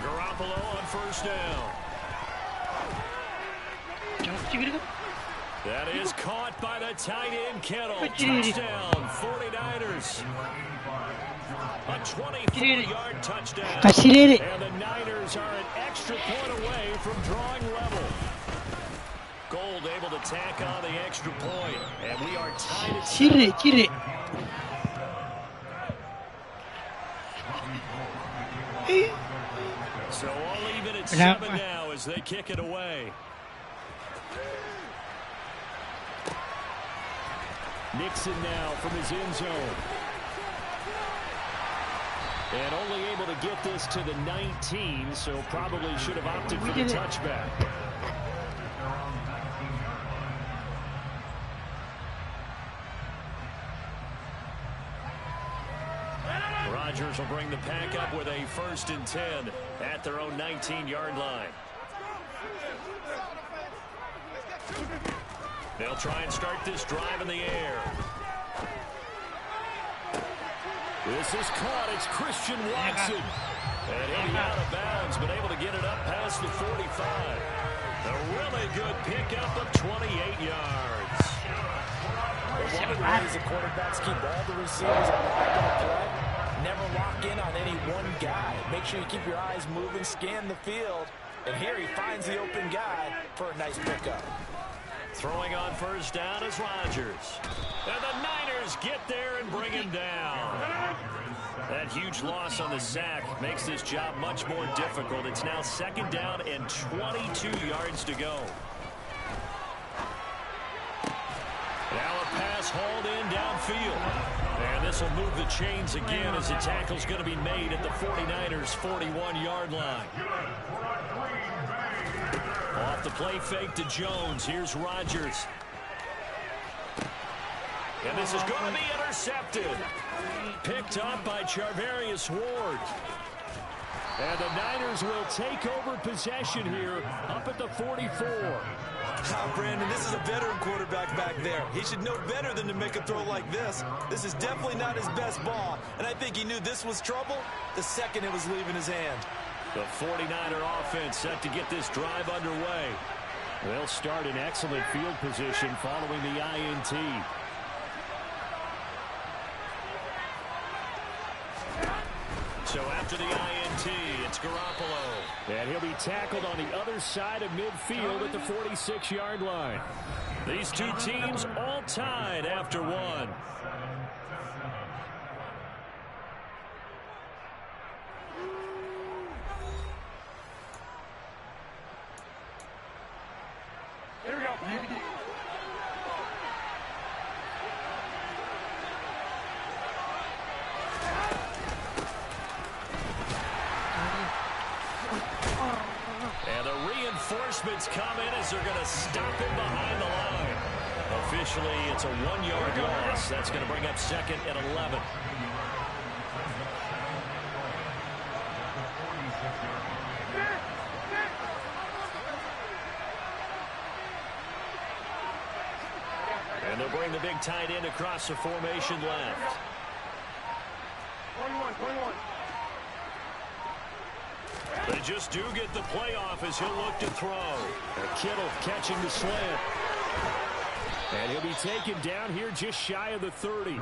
Garoppolo on first down. That is caught by the tight end, Kittle. Touchdown, 49ers. A 24-yard touchdown. Kashirere. And the Niners are an extra point away from drawing level. Gold able to tack on the extra point. And we are tied at 7. Chire. So all even at 7 now as they kick it away. Nixon now from his end zone. And only able to get this to the 19, so probably should have opted for the touchback. Rodgers will bring the pack up with a 1st and 10 at their own 19-yard line. They'll try and start this drive in the air. This is caught. It's Christian Watson. And heading out of bounds, but able to get it up past the 45. A really good pickup of 28 yards. One of the ways the quarterbacks keep all the receivers on the back of the play, never lock in on any one guy. Make sure you keep your eyes moving, scan the field. And here he finds the open guy for a nice pickup. Throwing on 1st down is Rodgers. And the Niners get there and bring him down. That huge loss on the sack makes this job much more difficult. It's now 2nd down and 22 yards to go. Now a pass hauled in downfield. And this will move the chains again as the tackle's going to be made at the 49ers' 41-yard line. Off the play fake to Jones. Here's Rodgers. And this is going to be intercepted. Picked up by Charvarius Ward. And the Niners will take over possession here up at the 44. Brandon, this is a veteran quarterback back there. He should know better than to make a throw like this. This is definitely not his best ball. And I think he knew this was trouble the second it was leaving his hand. The 49er offense set to get this drive underway. They'll start in excellent field position following the INT. So after the INT, it's Garoppolo. And he'll be tackled on the other side of midfield at the 46-yard line. These two teams all tied after 1. Here we go. And the reinforcements come in as they're going to stop him behind the line. Officially, it's a 1-yard loss. That's going to bring up 2nd and 11. And they'll bring the big tight end across the formation left. 21. They just do get the playoff as he'll look to throw. Kittle catching the slant. And he'll be taken down here just shy of the 30.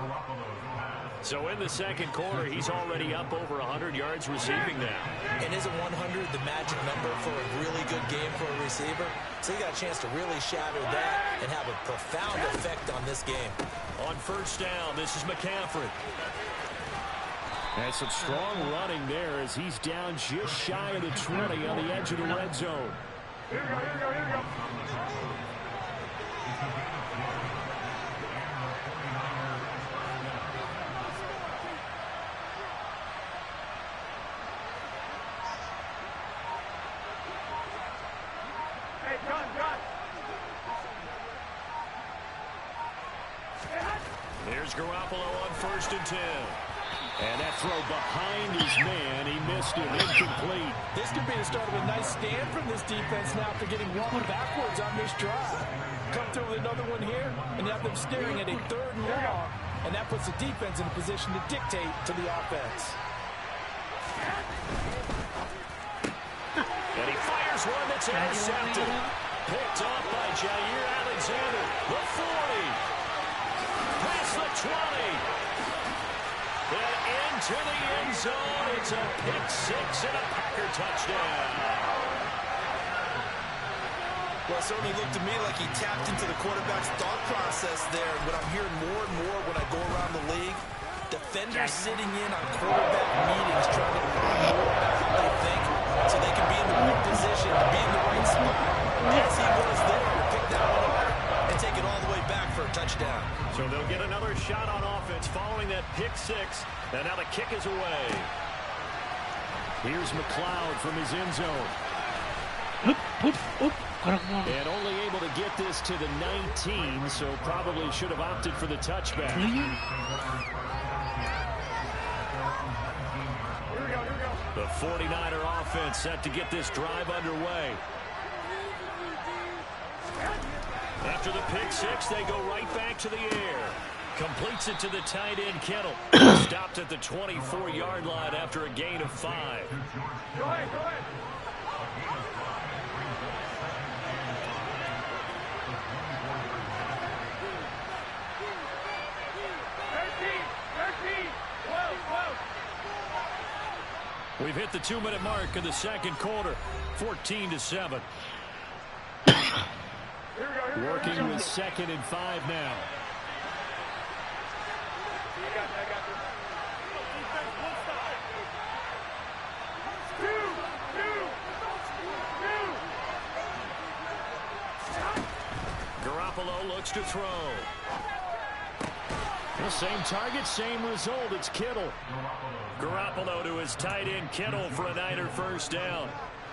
So in the 2nd quarter, he's already up over 100 yards receiving now. And isn't 100 the magic number for a really good game for a receiver? So he got a chance to really shatter that and have a profound effect on this game. On 1st down, this is McCaffrey. And some strong running there as he's down just shy of the 20 on the edge of the red zone. Here we go. Hey, gun. There's Garoppolo on 1st and 10. And that throw behind his man, he missed it, incomplete. This could be the start of a nice stand from this defense now after getting run backwards on this drive. Come through with another one here, and have them staring at a 3rd and long, and that puts the defense in a position to dictate to the offense. And he fires one that's intercepted. Picked off by Jair Alexander. The 40. Past the 20. And into the end zone. It's a pick six and a Packer touchdown. Well, it certainly looked to me like he tapped into the quarterback's thought process there. And what I'm hearing more and more when I go around the league, defenders sitting in on quarterback meetings trying to learn more about how they think so they can be in the right position, to be in the right spot. As he was there to pick that one off and take it all the way back for a touchdown. So they'll get another shot on offense following that pick six. And now the kick is away. Here's McLeod from his end zone. And only able to get this to the 19, so probably should have opted for the touchback. The 49er offense set to get this drive underway. After the pick six, they go right back to the air. Completes it to the tight end, Kittle. Stopped at the 24-yard line after a gain of 5. Go ahead, go ahead. We've hit the 2-minute mark of the second quarter. 14-7. Working with 2nd and 5 now. Garoppolo looks to throw. The same target, same result. It's Kittle. Garoppolo to his tight end, Kittle, for a Niner first down.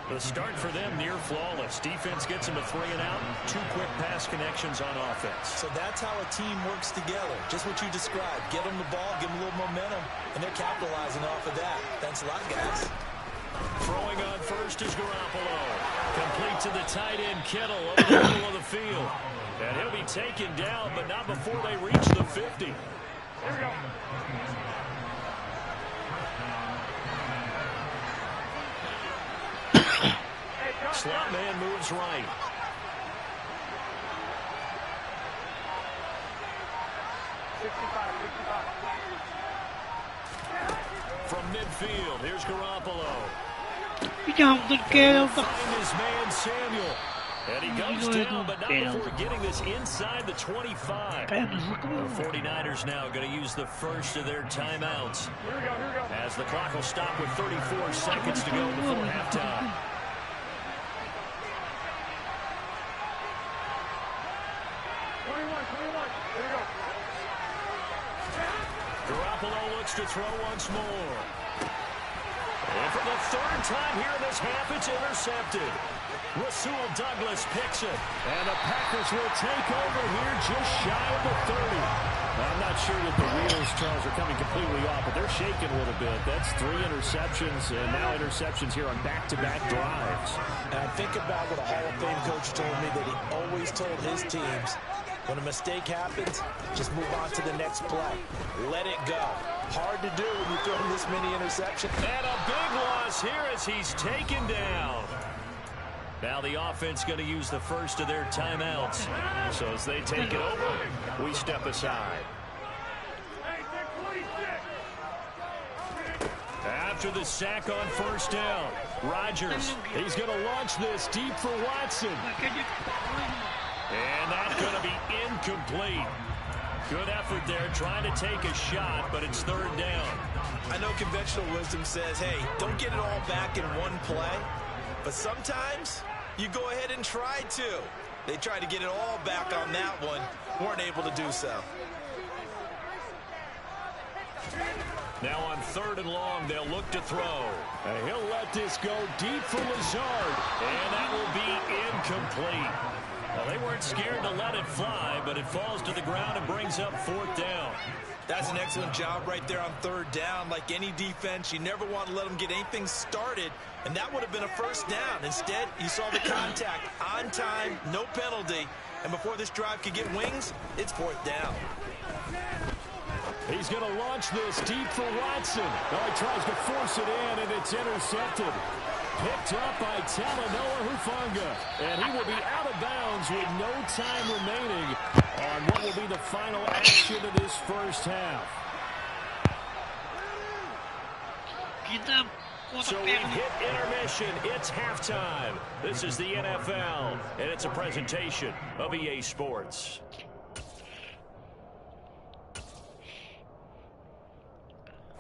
The start for them near flawless. Defense gets them a 3 and out. 2 quick pass connections on offense. So that's how a team works together. Just what you described. Get them the ball, give them a little momentum, and they're capitalizing off of that. Thanks a lot, guys. Throwing on first is Garoppolo. Complete to the tight end, Kittle, over the middle of the field. And he'll be taken down, but not before they reach the 50. Here we go. Slot man moves right. From midfield, here's Garoppolo. Find his man Samuel. And he goes down, but not before getting this inside the 25. The 49ers now going to use the first of their timeouts. Here we go. As the clock will stop with 34 seconds to go before halftime. Garoppolo looks to throw once more. And for the 3rd time here in this half, it's intercepted. Rasul Douglas picks it. And the Packers will take over here just shy of the 30. I'm not sure that the wheels, Charles, are coming completely off, but they're shaking a little bit. That's 3 interceptions, and now interceptions here on back-to-back drives. And I think about what a Hall of Fame coach told me, that he always told his teams, when a mistake happens, just move on to the next play. Let it go. Hard to do when you throw this many interceptions. And a big loss here as he's taken down. Now the offense going to use the first of their timeouts. So as they take it over, we step aside. After the sack on first down, Rodgers, he's going to launch this deep for Watson. And that's going to be incomplete. Good effort there, trying to take a shot, but it's 3rd down. I know conventional wisdom says, hey, don't get it all back in one play. But sometimes you go ahead and try to. They tried to get it all back on that one. Weren't able to do so. Now on 3rd and long, they'll look to throw. And he'll let this go deep for Lazard. And that will be incomplete. Well, they weren't scared to let it fly, but it falls to the ground and brings up 4th down. That's an excellent job right there on 3rd down. Like any defense, you never want to let them get anything started, and that would have been a first down. Instead, you saw the contact on time, no penalty, and before this drive could get wings, it's 4th down. He's going to launch this deep for Watson. Oh, he tries to force it in, and it's intercepted. Picked up by Talanoa Hufanga, and he will be out of bounds with no time remaining on what will be the final action of this first half. So we've hit intermission. It's halftime. This is the NFL, and it's a presentation of EA Sports.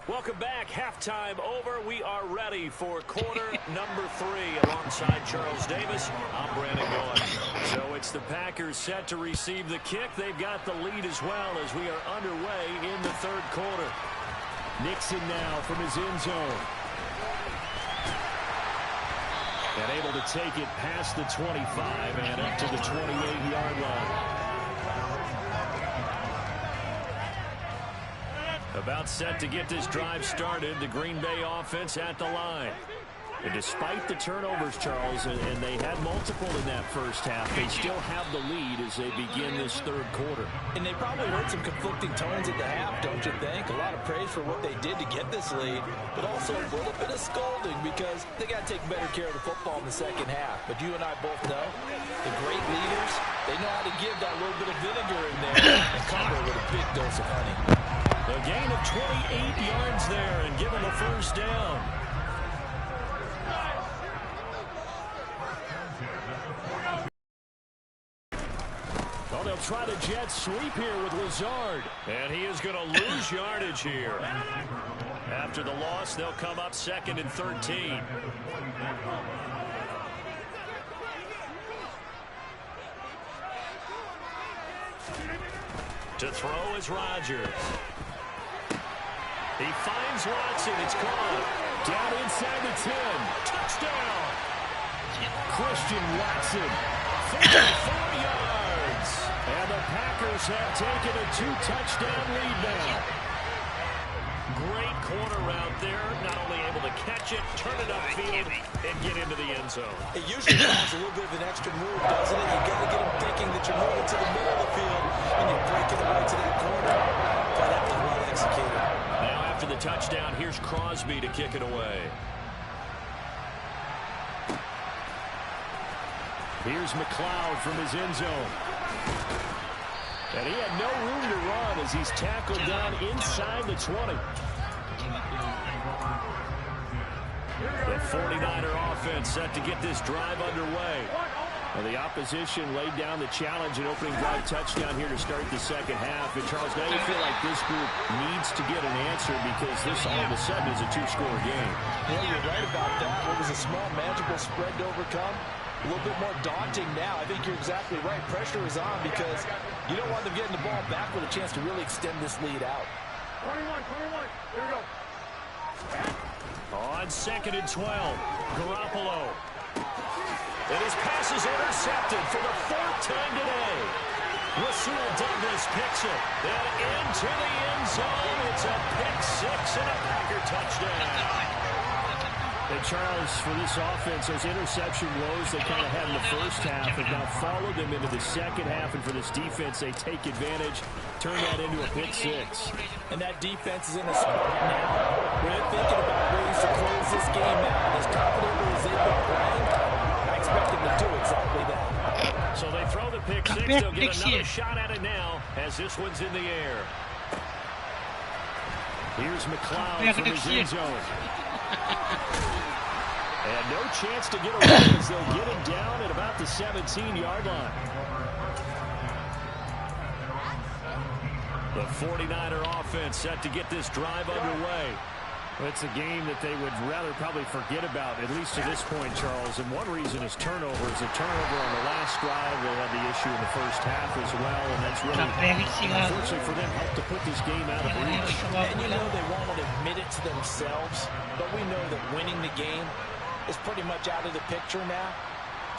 Welcome back. Halftime over. We are ready for quarter number 3. Alongside Charles Davis, I'm Brandon Kwon. So it's the Packers set to receive the kick. They've got the lead as well as we are underway in the third quarter. Nixon now from his end zone. And able to take it past the 25 and up to the 28-yard line. About set to get this drive started, the Green Bay offense at the line. And despite the turnovers, Charles, and they had multiple in that first half, they still have the lead as they begin this third quarter. And they probably heard some conflicting tones at the half, don't you think? A lot of praise for what they did to get this lead, but also a little bit of scolding because they got to take better care of the football in the second half. But you and I both know the great leaders, they know how to give that little bit of vinegar in there and cover with a big dose of honey. A gain of 28 yards there and give them a first down. Well, they'll try to jet sweep here with Lazard. And he is going to lose yardage here. After the loss, they'll come up 2nd and 13. To throw is Rodgers. He finds Watson. It's caught. Down inside the 10. Touchdown. Christian Watson. 54 yards. And the Packers have taken a 2-touchdown lead now. Great corner route there. Not only able to catch it, turn it upfield, and get into the end zone. It usually has a little bit of an extra move, doesn't it? You got to get them thinking that you're moving to the middle of the field, and you're breaking it right to that corner. But that was well executed. Now after the touchdown, here's Crosby to kick it away. Here's McLeod from his end zone. And he had no room to run as he's tackled down inside the 20. The 49er offense set to get this drive underway. Well, the opposition laid down the challenge and opening drive touchdown here to start the second half. And Charles, now you feel like this group needs to get an answer because this all of a sudden is a 2-score game. Yeah, you're right about that. What was a small, manageable spread to overcome? A little bit more daunting now. I think you're exactly right. Pressure is on because you don't want them getting the ball back with a chance to really extend this lead out. 21. Here we go. On 2nd and 12, Garoppolo. And his pass is intercepted for the 4th time today. Rasul Douglas picks it. And into the end zone. It's a pick 6 and a Packer touchdown. And Charles, for this offense, those interception woes they kind of had in the first half have now followed them into the second half. And for this defense, they take advantage, turn that into a pick 6. And that defense is in a spot now where they're thinking about ways to close this game out. As confidently as they've been playing, I expect them to do exactly that. So they throw the pick 6. They'll get another shot at it now as this one's in the air. Here's McLeod from his end zone. And no chance to get away as they'll get him down at about the 17-yard line. The 49er offense set to get this drive underway. It's a game that they would rather probably forget about, at least to this point, Charles. And one reason is turnovers. A turnover on the last drive. They had the issue in the first half as well, and that's really, unfortunately for them, helped to put this game out of reach. And you know they won't admit it to themselves, but we know that winning the game is pretty much out of the picture now.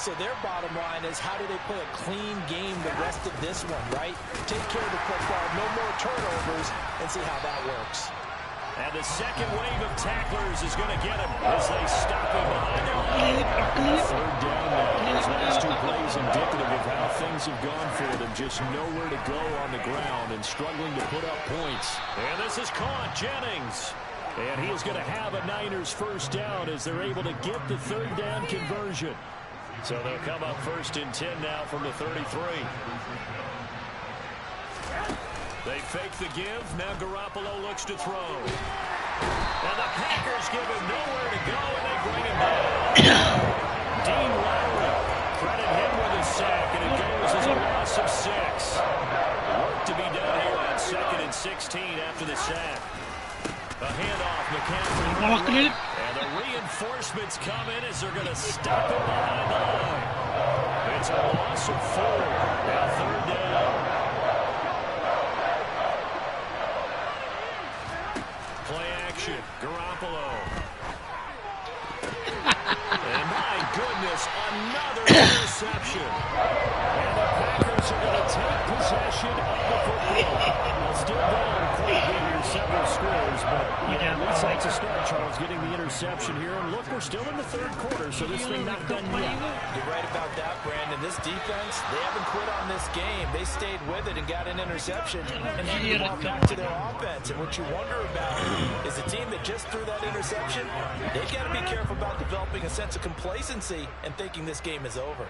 So their bottom line is, how do they play a clean game the rest of this one, right? Take care of the football, no more turnovers, and see how that works. And the second wave of tacklers is going to get him as they stop him behind their line. Third down now. Those last 2 plays indicative of how things have gone for them. Just nowhere to go on the ground and struggling to put up points. And this is caught. Jennings. And he is going to have a Niners first down as they're able to get the third down conversion. So they'll come up 1st and 10 now from the 33. They fake the give. Now Garoppolo looks to throw. And the Packers give him And the reinforcements come in as they're going to stop it behind the line. It's a loss of 4. Now 3rd down. Play action. Garoppolo. And my goodness, another interception. And the Packers are going to take possession of the football. Well, still down quite a bit here, several scores, but at least that's a start, Charles, getting the interception here. And look, we're still in the 3rd quarter, so this thing not done yet. You're right about that, Brandon. This defense, they haven't quit on this game. They stayed with it and got an interception and handed the ball back to their offense. And what you wonder about is a team that just threw that interception, they've got to be careful about developing a sense of complacency and thinking this game is over.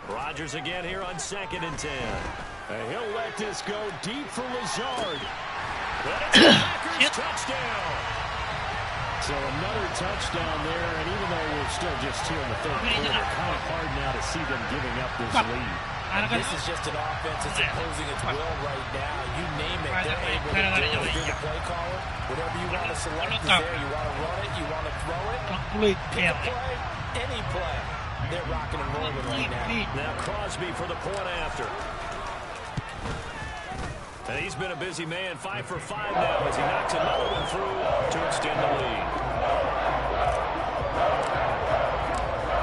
Rodgers again here on 2nd and 10. And he'll let this go deep for Lazard. But it's a Packers touchdown. So another touchdown there, and even though we're still just here in the 3rd quarter, kind of hard now to see them giving up this lead. This is just an offense that's imposing its will right now. You name it, they're able to do it. If you're the play caller, whatever you want to select is there. You want to run it, you want to throw it, pick a play, any play. They're rocking and rolling right now. Now Crosby for the point after. And he's been a busy man, 5 for 5 now as he knocks another one through to extend the lead.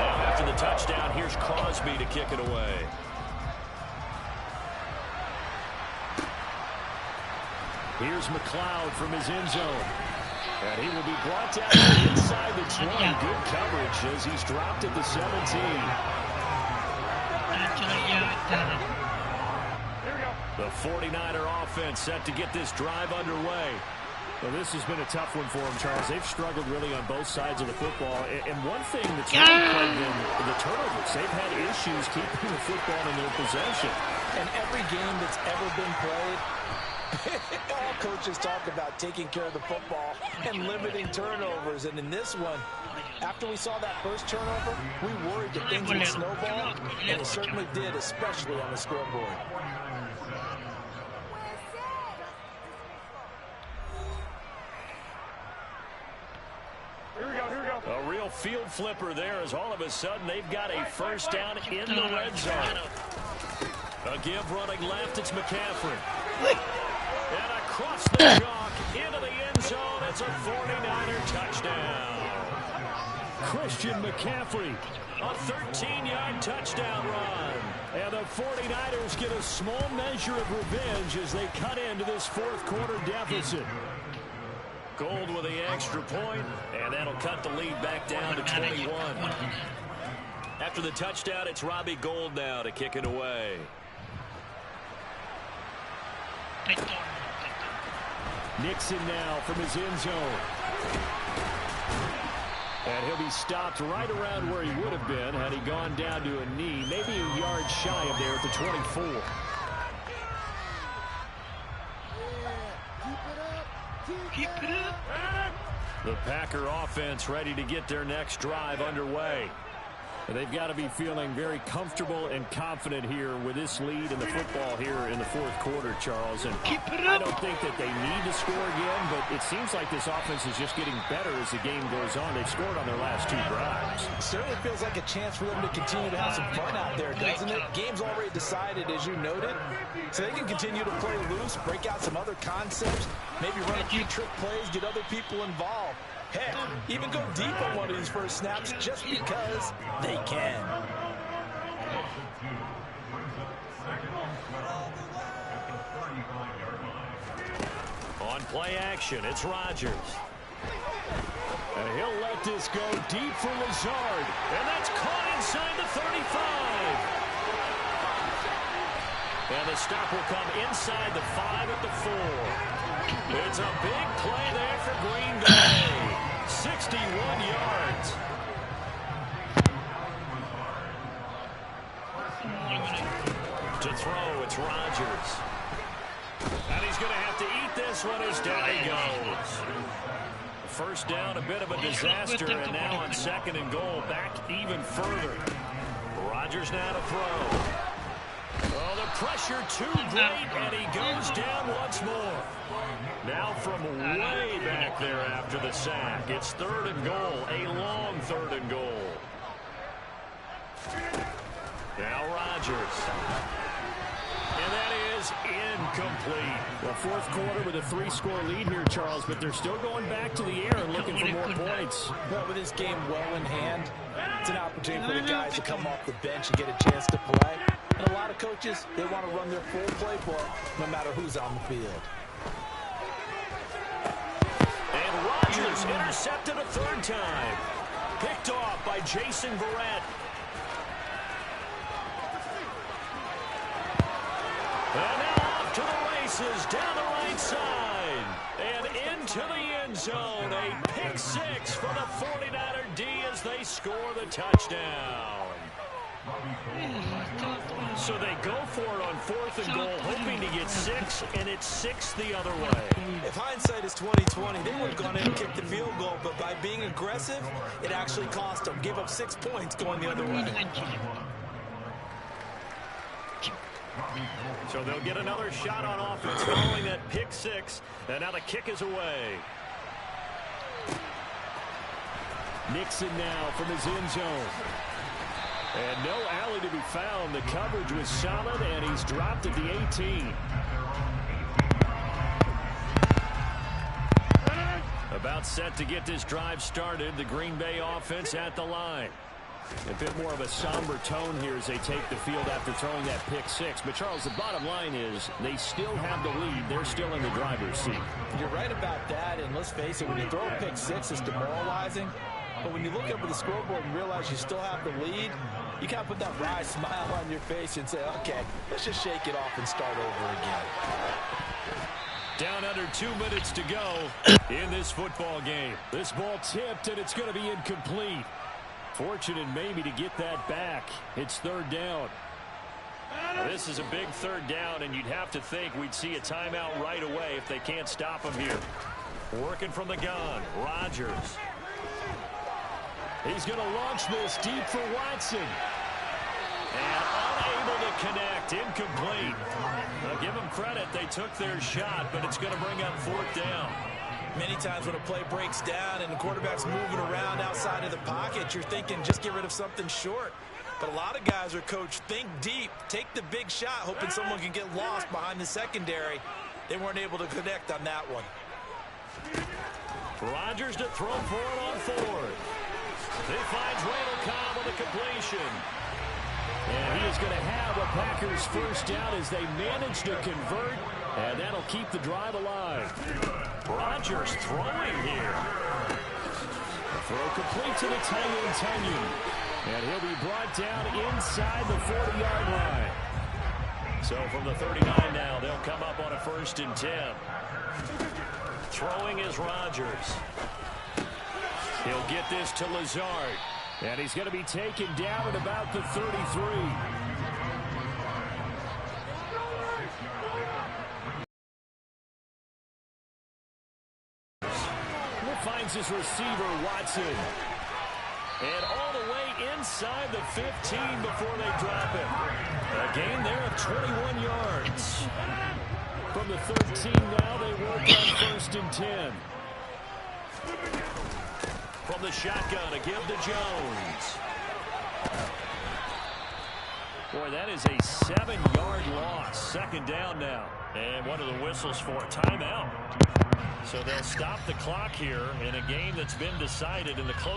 Now after the touchdown, here's Crosby to kick it away. Here's McLeod from his end zone. And he will be brought down inside the 20. Good coverage as he's dropped at the 17. The 49er offense set to get this drive underway. Well, this has been a tough one for them, Charles. They've struggled really on both sides of the football. And one thing that's really plagued them, the turnovers. They've had issues keeping the football in their possession. And every game that's ever been played, all coaches talk about taking care of the football and limiting turnovers. And in this one, after we saw that first turnover, we worried that things would snowball, and it certainly did, especially on the scoreboard. A real field flipper there as all of a sudden they've got a first down in the red zone. A give running left, it's McCaffrey. And across the chalk into the end zone, it's a 49er touchdown. Christian McCaffrey, a 13-yard touchdown run. And the 49ers get a small measure of revenge as they cut into this 4th quarter deficit. Gold with the extra point, and that'll cut the lead back down to 21. After the touchdown, it's Robbie Gould now to kick it away. Nixon now from his end zone. And he'll be stopped right around where he would have been had he gone down to a knee, maybe a yard shy of there at the 24. Keep it up. The Packer offense ready to get their next drive underway. And they've got to be feeling very comfortable and confident here with this lead in the football here in the 4th quarter, Charles. And I don't think that they need to score again, but it seems like this offense is just getting better as the game goes on. They've scored on their last 2 drives. It certainly feels like a chance for them to continue to have some fun out there, doesn't it? Game's already decided, as you noted, so they can continue to play loose, break out some other concepts, maybe run a few trick plays, get other people involved. Heck, even go deep on one of these first snaps just because they can. On play action, it's Rodgers. And he'll let this go deep for Lazard. And that's caught inside the 35. And the stop will come inside the 5 at the 4. It's a big play there for Green Bay. 61 yards. To throw, it's Rodgers. And he's going to have to eat this one as down he goes. First down, a bit of a disaster, and now on 2nd and goal, back even further. Rodgers now to throw. Oh, the pressure too great, and he goes down once more. Now from way back there after the sack. It's 3rd and goal. A long 3rd and goal. Now Rodgers. And that is incomplete. The 4th quarter with a 3-score lead here, Charles, but they're still going back to the air and looking for more points. Well, with this game well in hand, it's an opportunity for the guys to come off the bench and get a chance to play. And a lot of coaches, they want to run their full playbook no matter who's on the field. And Rodgers intercepted a 3rd time. Picked off by Jason Verrett. And now off to the races down the right side. And into the end zone. A pick 6 for the 49er D as they score the touchdown. So they go for it on 4th and goal, hoping to get 6, and it's 6 the other way. If hindsight is 20/20, they would have gone in and kicked the field goal, but by being aggressive, it actually cost them. Gave up 6 points going the other way. So they'll get another shot on offense following that pick 6, and now the kick is away. Nixon now from his end zone. And no alley to be found. The coverage was solid, and he's dropped at the 18. About set to get this drive started. The Green Bay offense at the line. A bit more of a somber tone here as they take the field after throwing that pick 6. But, Charles, the bottom line is they still have the lead. They're still in the driver's seat. You're right about that, and let's face it, when you throw a pick 6, it's demoralizing. But when you look up at the scoreboard and realize you still have the lead, you kind of put that wry smile on your face and say, okay, let's just shake it off and start over again. Down under 2 minutes to go in this football game. This ball tipped, and it's going to be incomplete. Fortunate maybe to get that back. It's 3rd down. This is a big 3rd down, and you'd have to think we'd see a timeout right away if they can't stop him here. Working from the gun, Rodgers. He's going to launch this deep for Watson. And unable to connect, incomplete. Now give them credit, they took their shot, but it's going to bring up 4th down. Many times when a play breaks down and the quarterback's moving around outside of the pocket, you're thinking just get rid of something short. But a lot of guys are coached, think deep, take the big shot, hoping someone can get lost behind the secondary. They weren't able to connect on that one. Rodgers to throw for it on 4th. He finds Randall Cobb with a completion. And he is going to have a Packers 1st down as they manage to convert, and that'll keep the drive alive. Rodgers throwing here. Throw complete to the Tanyan. And he'll be brought down inside the 40-yard line. So from the 39 now, they'll come up on a 1st and 10. Throwing is Rodgers. He'll get this to Lazard. And he's going to be taken down at about the 33. Finds his receiver, Watson. And all the way inside the 15 before they drop it. A gain there of 21 yards. From the 13 now, they work on 1st and 10. From the shotgun, a give to Jones. Boy, that is a 7-yard loss. 2nd down now. And what are the whistles for? Timeout. So they'll stop the clock here in a game that's been decided in the close.